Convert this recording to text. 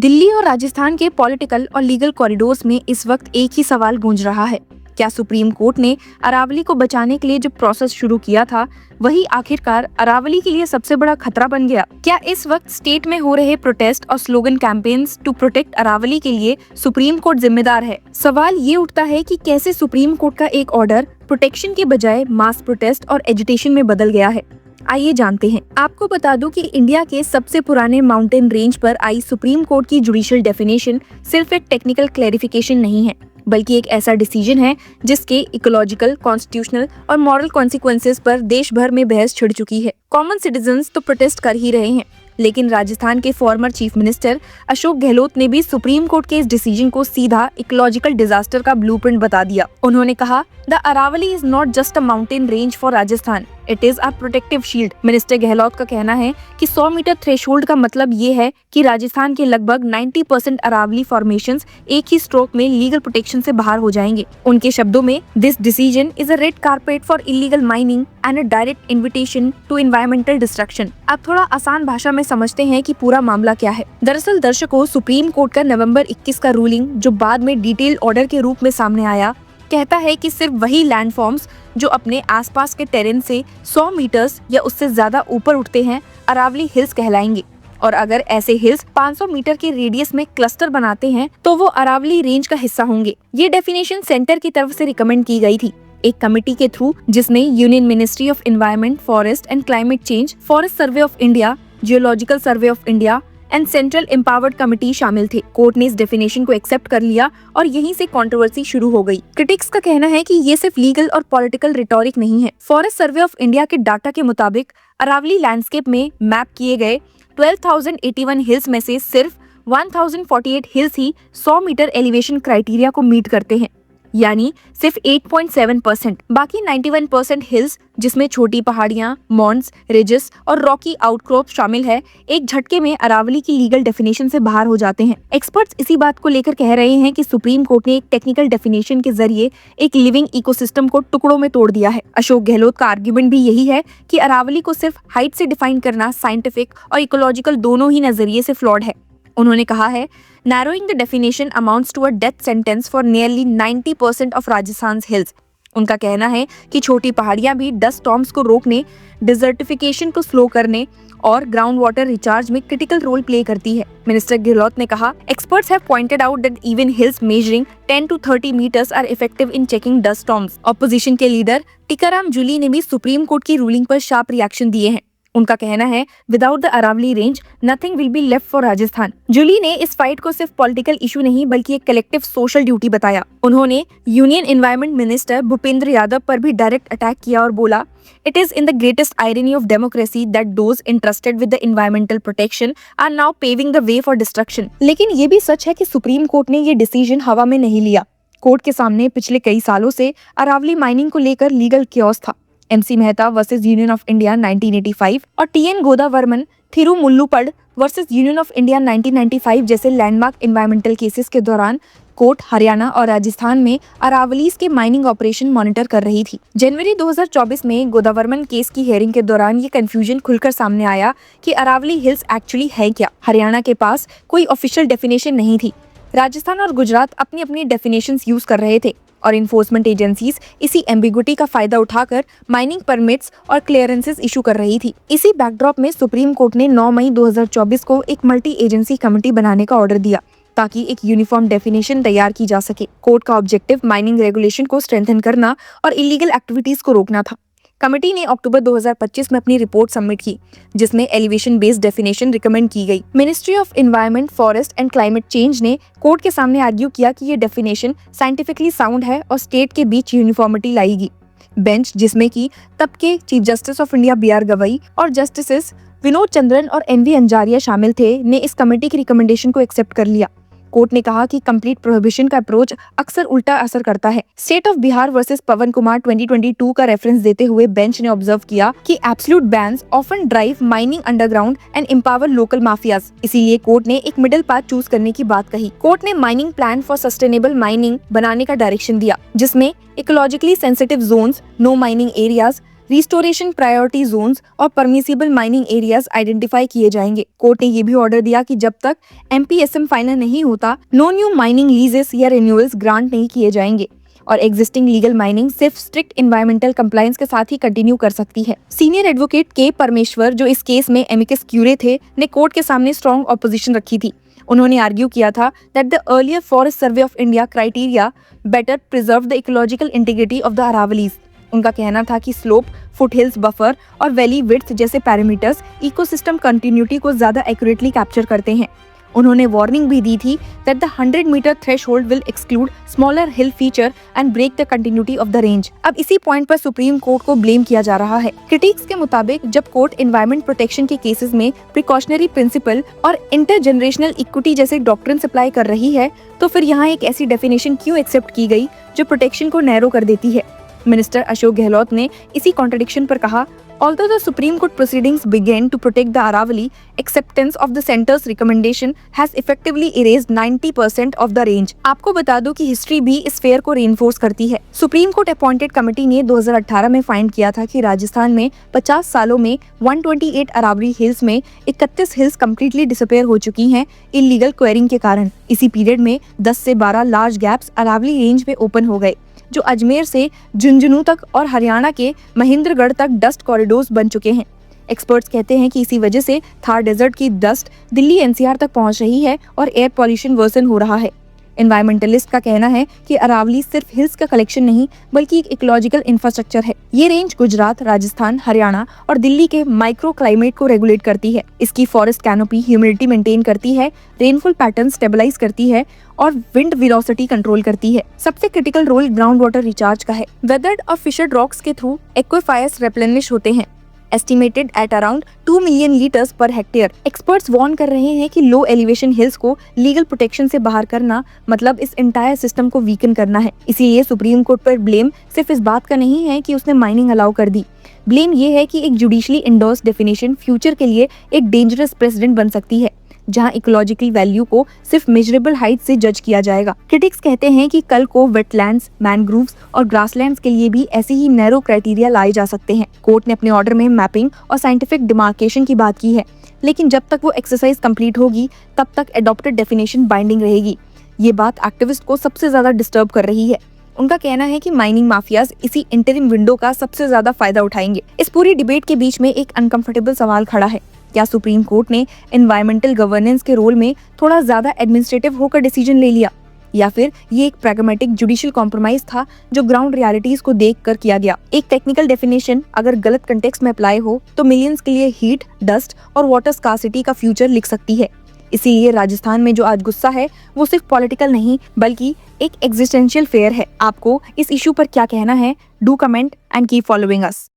दिल्ली और राजस्थान के पॉलिटिकल और लीगल कॉरिडोर्स में इस वक्त एक ही सवाल गूंज रहा है। क्या सुप्रीम कोर्ट ने अरावली को बचाने के लिए जो प्रोसेस शुरू किया था वही आखिरकार अरावली के लिए सबसे बड़ा खतरा बन गया? क्या इस वक्त स्टेट में हो रहे प्रोटेस्ट और slogan campaigns to protect Aravalli के लिए सुप्रीम कोर्ट जिम्मेदार है? सवाल ये उठता है कि कैसे सुप्रीम कोर्ट का एक ऑर्डर प्रोटेक्शन के बजाय मास प्रोटेस्ट और एजिटेशन में बदल गया है। आइए जानते हैं। आपको बता दूं कि इंडिया के सबसे पुराने माउंटेन रेंज पर आई सुप्रीम कोर्ट की जुडिशियल डेफिनेशन सिर्फ एक टेक्निकल क्लैरिफिकेशन नहीं है, बल्कि एक ऐसा डिसीजन है जिसके इकोलॉजिकल, कॉन्स्टिट्यूशनल और मॉरल कॉन्सिक्वेंसेस पर देश भर में बहस छिड़ चुकी है। कॉमन सिटीजन्स तो प्रोटेस्ट कर ही रहे हैं, लेकिन राजस्थान के former chief minister Ashok Gehlot ने भी सुप्रीम कोर्ट के इस डिसीजन को सीधा इकोलॉजिकल डिजास्टर का ब्लूप्रिंट बता दिया। उन्होंने कहा, the Aravalli is not just a mountain range for Rajasthan, it is a protective shield. Minister Gehlot का कहना है कि 100 मीटर थ्रेशोल्ड का मतलब ये है कि राजस्थान के लगभग 90% अरावली फॉर्मेशंस एक ही स्ट्रोक में लीगल प्रोटेक्शन से बाहर हो जाएंगे। उनके शब्दों में, this decision is a red carpet for illegal mining and a direct invitation to environmental destruction. अब थोड़ा आसान भाषा में समझते हैं कि पूरा मामला क्या है। दरअसल दर्शकों, सुप्रीम कोर्ट का नवंबर 21 का रूलिंग, जो बाद में डिटेल ऑर्डर के रूप में सामने आया, कहता है कि सिर्फ वही लैंडफॉर्म्स जो अपने आसपास के टेरेन से 100 मीटर्स या उससे ज्यादा ऊपर उठते हैं अरावली हिल्स कहलाएंगे, और अगर ऐसे हिल्स 500 मीटर के रेडियस में क्लस्टर बनाते हैं तो वो अरावली रेंज का हिस्सा होंगे। ये डेफिनेशन सेंटर की तरफ से रिकमेंड की गई थी, एक कमेटी के थ्रू, जिसमें union ministry of environment, forest and climate change, forest survey of India, geological survey of India and central empowered committee शामिल थे। कोर्ट ने इस डेफिनेशन को एक्सेप्ट कर लिया और यहीं से कंट्रोवर्सी शुरू हो गई। क्रिटिक्स का कहना है कि ये सिर्फ लीगल और पॉलिटिकल रिटोरिक नहीं है। फॉरेस्ट सर्वे ऑफ इंडिया के डाटा के मुताबिक अरावली लैंडस्केप में मैप किए गए 12,081 हिल्स में से सिर्फ 1,048 हिल्स ही 100 मीटर एलिवेशन क्राइटेरिया को मीट करते हैं, यानी सिर्फ 8.7%। बाकी 91% हिल्स, जिसमें छोटी पहाड़ियां, मॉन्ट्स, रिजेस और रॉकी आउटक्रॉप शामिल है, एक झटके में अरावली की लीगल डेफिनेशन से बाहर हो जाते हैं। एक्सपर्ट्स इसी बात को लेकर कह रहे हैं कि सुप्रीम कोर्ट ने एक टेक्निकल डेफिनेशन के जरिए एक लिविंग इकोसिस्टम को टुकड़ों में तोड़ दिया है। अशोक गहलोत का आर्ग्यूमेंट भी यही है कि अरावली को सिर्फ हाइट से डिफाइन करना साइंटिफिक और इकोलॉजिकल दोनों ही नजरिए से फ्लॉड है। उन्होंने कहा है, narrowing the definition amounts to a death sentence for nearly 90% of Rajasthan's hills। उनका कहना है कि छोटी पहाड़ियां भी डस्ट स्टॉर्म्स को रोकने, डिजर्टिफिकेशन को स्लो करने और ग्राउंड वाटर रिचार्ज में क्रिटिकल रोल प्ले करती है। मिनिस्टर गहलोत ने कहा, experts have pointed out that even hills measuring 10 to 30 metres are effective in checking dust storms. Opposition के लीडर टीकाराम जूली ने भी सुप्रीम कोर्ट की रूलिंग पर शार्प रिएक्शन दिए हैं। उनका कहना है, without the Aravalli range nothing will be left for Rajasthan. Jully ने इस फाइट को सिर्फ पॉलिटिकल इशू नहीं बल्कि एक कलेक्टिव सोशल ड्यूटी बताया। उन्होंने union environment minister Bhupender Yadav पर भी डायरेक्ट अटैक किया और बोला, it is in the greatest irony of democracy that those interested with the environmental protection are now paving the way for destruction. लेकिन ये भी सच है कि सुप्रीम कोर्ट ने ये डिसीजन हवा में नहीं लिया। कोर्ट के सामने पिछले कई सालों से अरावली माइनिंग को लेकर लीगल क्योस था। MC Mehta versus Union of India 1985 और TN Godavarman Thirumulpad versus Union of India 1995 जैसे लैंडमार्क एनवायरमेंटल केसेस के दौरान कोर्ट हरियाणा और राजस्थान में अरावलीज के माइनिंग ऑपरेशन मॉनिटर कर रही थी। जनवरी 2024 में गोदावर्मन केस की हियरिंग के दौरान ये कंफ्यूजन खुलकर सामने आया कि अरावली हिल्स एक्चुअली है क्या। हरियाणा के पास कोई ऑफिशियल डेफिनेशन नहीं थी। राजस्थान और गुजरात अपनी अपनी डेफिनेशंस यूज कर रहे थे और इन्फोर्समेंट एजेंसीज इसी एम्बिगुइटी का फायदा उठाकर माइनिंग परमिट्स और क्लियरेंसेस इशू कर रही थी। इसी बैकड्रॉप में सुप्रीम कोर्ट ने 9 मई 2024 को एक मल्टी एजेंसी कमेटी बनाने का ऑर्डर दिया ताकि एक यूनिफॉर्म डेफिनेशन तैयार की जा सके। कोर्ट का ऑब्जेक्टिव माइनिंग रेगुलेशन को स्ट्रेंथन करना और इलीगल एक्टिविटीज को रोकना था। कमेटी ने अक्टूबर 2025 में अपनी रिपोर्ट सबमिट की, जिसमें एलिवेशन बेस्ड डेफिनेशन रिकमेंड की गई। Ministry of environment, forest and climate change ने कोर्ट के सामने आर्ग्यू किया कि ये डेफिनेशन साइंटिफिकली साउंड है और स्टेट के बीच यूनिफॉर्मिटी लाएगी। बेंच, जिसमें कि तब के chief justice of India BR Gavai और जस्टिसेस विनोद चंद्रन और NV अंजारिया शामिल थे, ने इस कमेटी की रिकमेंडेशन को एक्सेप्ट कर लिया। कोर्ट ने कहा कि कंप्लीट प्रोहिबिशन का अप्रोच अक्सर उल्टा असर करता है। स्टेट ऑफ बिहार वर्सेस पवन कुमार 2022 का रेफरेंस देते हुए बेंच ने ऑब्जर्व किया कि absolute bans often drive mining underground and empower local mafias. इसीलिए कोर्ट ने एक मिडिल पाथ चूज करने की बात कही। कोर्ट ने mining plan for sustainable mining बनाने का डायरेक्शन दिया, जिसमें ecologically sensitive zones, no mining areas, restoration priority zones और परमिसिबल माइनिंग एरियाज आइडेंटिफाई किए जाएंगे। कोर्ट ने ये भी ऑर्डर दिया कि जब तक MPSM फाइनल नहीं होता, नो न्यू माइनिंग लीजेस या रिन्यूअल्स ग्रांट नहीं किए जाएंगे और एग्जिस्टिंग लीगल माइनिंग सिर्फ स्ट्रिक्ट एनवायरमेंटल कंप्लायंस के साथ ही कंटिन्यू कर सकती है। सीनियर एडवोकेट के परमेश्वर, जो इस केस में एमिकस क्यूरे थे, ने कोर्ट के सामने स्ट्रॉन्ग ऑपोजिशन रखी थी। उन्होंने आर्ग्यू किया था that the earlier forest survey of India criteria better preserve the ecological integrity of the Aravallis. उनका कहना था कि स्लोप, फुटहिल्स बफर और वैली विड्थ जैसे पैरामीटर्स इकोसिस्टम कंटिन्यूटी को ज्यादा एक्यूरेटली कैप्चर करते हैं। उन्होंने वार्निंग भी दी थी that the 100 metre threshold will exclude smaller hill feature and break the continuity of the range. अब इसी पॉइंट पर सुप्रीम कोर्ट को ब्लेम किया जा रहा है। क्रिटिक्स के मुताबिक जब कोर्ट एनवायरमेंट प्रोटेक्शन के केसेस में प्रिकॉशनरी प्रिंसिपल और इंटरजेनरेशनल इक्विटी जैसे डॉक्ट्रिन अप्लाई कर रही है, तो फिर यहाँ एक ऐसी डेफिनेशन क्यों एक्सेप्ट की गई जो प्रोटेक्शन को नैरो कर देती है। मिनिस्टर अशोक गहलोत ने इसी कॉन्ट्रडिक्शन पर कहा, Although the Supreme Court proceedings began to protect the Aravali, acceptance of the center's recommendation has effectively erased 90% of the range। आपको बता दूं कि हिस्ट्री भी इस फेयर को रेनफोर्स करती है। सुप्रीम कोर्ट अपॉइंटेड कमेटी ने 2018 में फाइंड किया था कि राजस्थान में 50 सालों में 128 अरावली हिल्स में 31 हिल्स कम्प्लीटली डिसअपेयर हो चुकी हैं इलीगल क्वेरिंग के कारण। इसी पीरियड में 10 से 12 लार्ज गैप्स अरावली रेंज में ओपन हो गए, जो अजमेर से झुंझुनू तक और हरियाणा के महेंद्रगढ़ तक डस्ट कॉरिडोर्स बन चुके हैं। एक्सपर्ट्स कहते हैं कि इसी वजह से थार डेजर्ट की डस्ट दिल्ली NCR तक पहुंच रही है और एयर पॉल्यूशन वर्सन हो रहा है। एनवायरमेंटलिस्ट का कहना है कि अरावली सिर्फ हिल्स का कलेक्शन नहीं बल्कि एक इकोलॉजिकल इंफ्रास्ट्रक्चर है। ये रेंज गुजरात, राजस्थान, हरियाणा और दिल्ली के माइक्रो क्लाइमेट को रेगुलेट करती है। इसकी फॉरेस्ट कैनोपी ह्यूमिडिटी मेंटेन करती है, रेनफॉल पैटर्न स्टेबलाइज करती है और विंड वेलोसिटी कंट्रोल करती है। सबसे critical role ground water recharge का है। वेदर्ड और फिशर्ड रॉक्स के थ्रू एक्विफायर्स रिप्लेनिश होते हैं, estimated at around 2 million litres per hectare. Experts warn कर रहे हैं कि लो एलिवेशन हिल्स को लीगल प्रोटेक्शन से बाहर करना मतलब इस एंटायर सिस्टम को वीकन करना है। इसीलिए सुप्रीम कोर्ट पर ब्लेम सिर्फ इस बात का नहीं है कि उसने माइनिंग अलाउ कर दी। ब्लेम ये है कि एक जुडिशली इंडोर्स डेफिनेशन फ्यूचर के लिए एक डेंजरस प्रेसिडेंट बन सकती है, जहां इकोलॉजिकल वैल्यू को सिर्फ मेजरेबल हाइट से जज किया जाएगा। क्रिटिक्स कहते हैं कि कल को वेटलैंड्स, मैनग्रूव्स और ग्रासलैंड्स के लिए भी ऐसे ही नैरो क्राइटेरिया लाए जा सकते हैं। कोर्ट ने अपने ऑर्डर में मैपिंग और साइंटिफिक डिमार्केशन की बात की है, लेकिन जब तक वो एक्सरसाइज कंप्लीट होगी तब तक एडॉप्टेड डेफिनेशन बाइंडिंग रहेगी। ये बात एक्टिविस्ट को सबसे ज्यादा डिस्टर्ब कर रही है। उनका कहना है कि माइनिंग माफियाज इसी इंटरिम विंडो का सबसे ज्यादा फायदा उठाएंगे। इस पूरी डिबेट के बीच में एक अनकंफर्टेबल सवाल खड़ा है, क्या सुप्रीम कोर्ट ने एनवायरमेंटल गवर्नेंस के रोल में थोड़ा ज्यादा एडमिनिस्ट्रेटिव होकर डिसीजन ले लिया, या फिर ये एक प्रैग्मेटिक जुडिशियल कॉम्प्रोमाइज था जो ग्राउंड रियलिटीज को देखकर किया गया। एक टेक्निकल डेफिनेशन अगर गलत कंटेक्स्ट में अप्लाई हो तो मिलियंस के लिए हीट, डस्ट और वाटर स्कार्सिटी का फ्यूचर लिख सकती है। इसीलिए राजस्थान में जो आज गुस्सा है वो सिर्फ पॉलिटिकल नहीं बल्कि एक एग्जिस्टेंशियल फेयर है। आपको इस इशू पर क्या कहना है? Do comment and keep following us.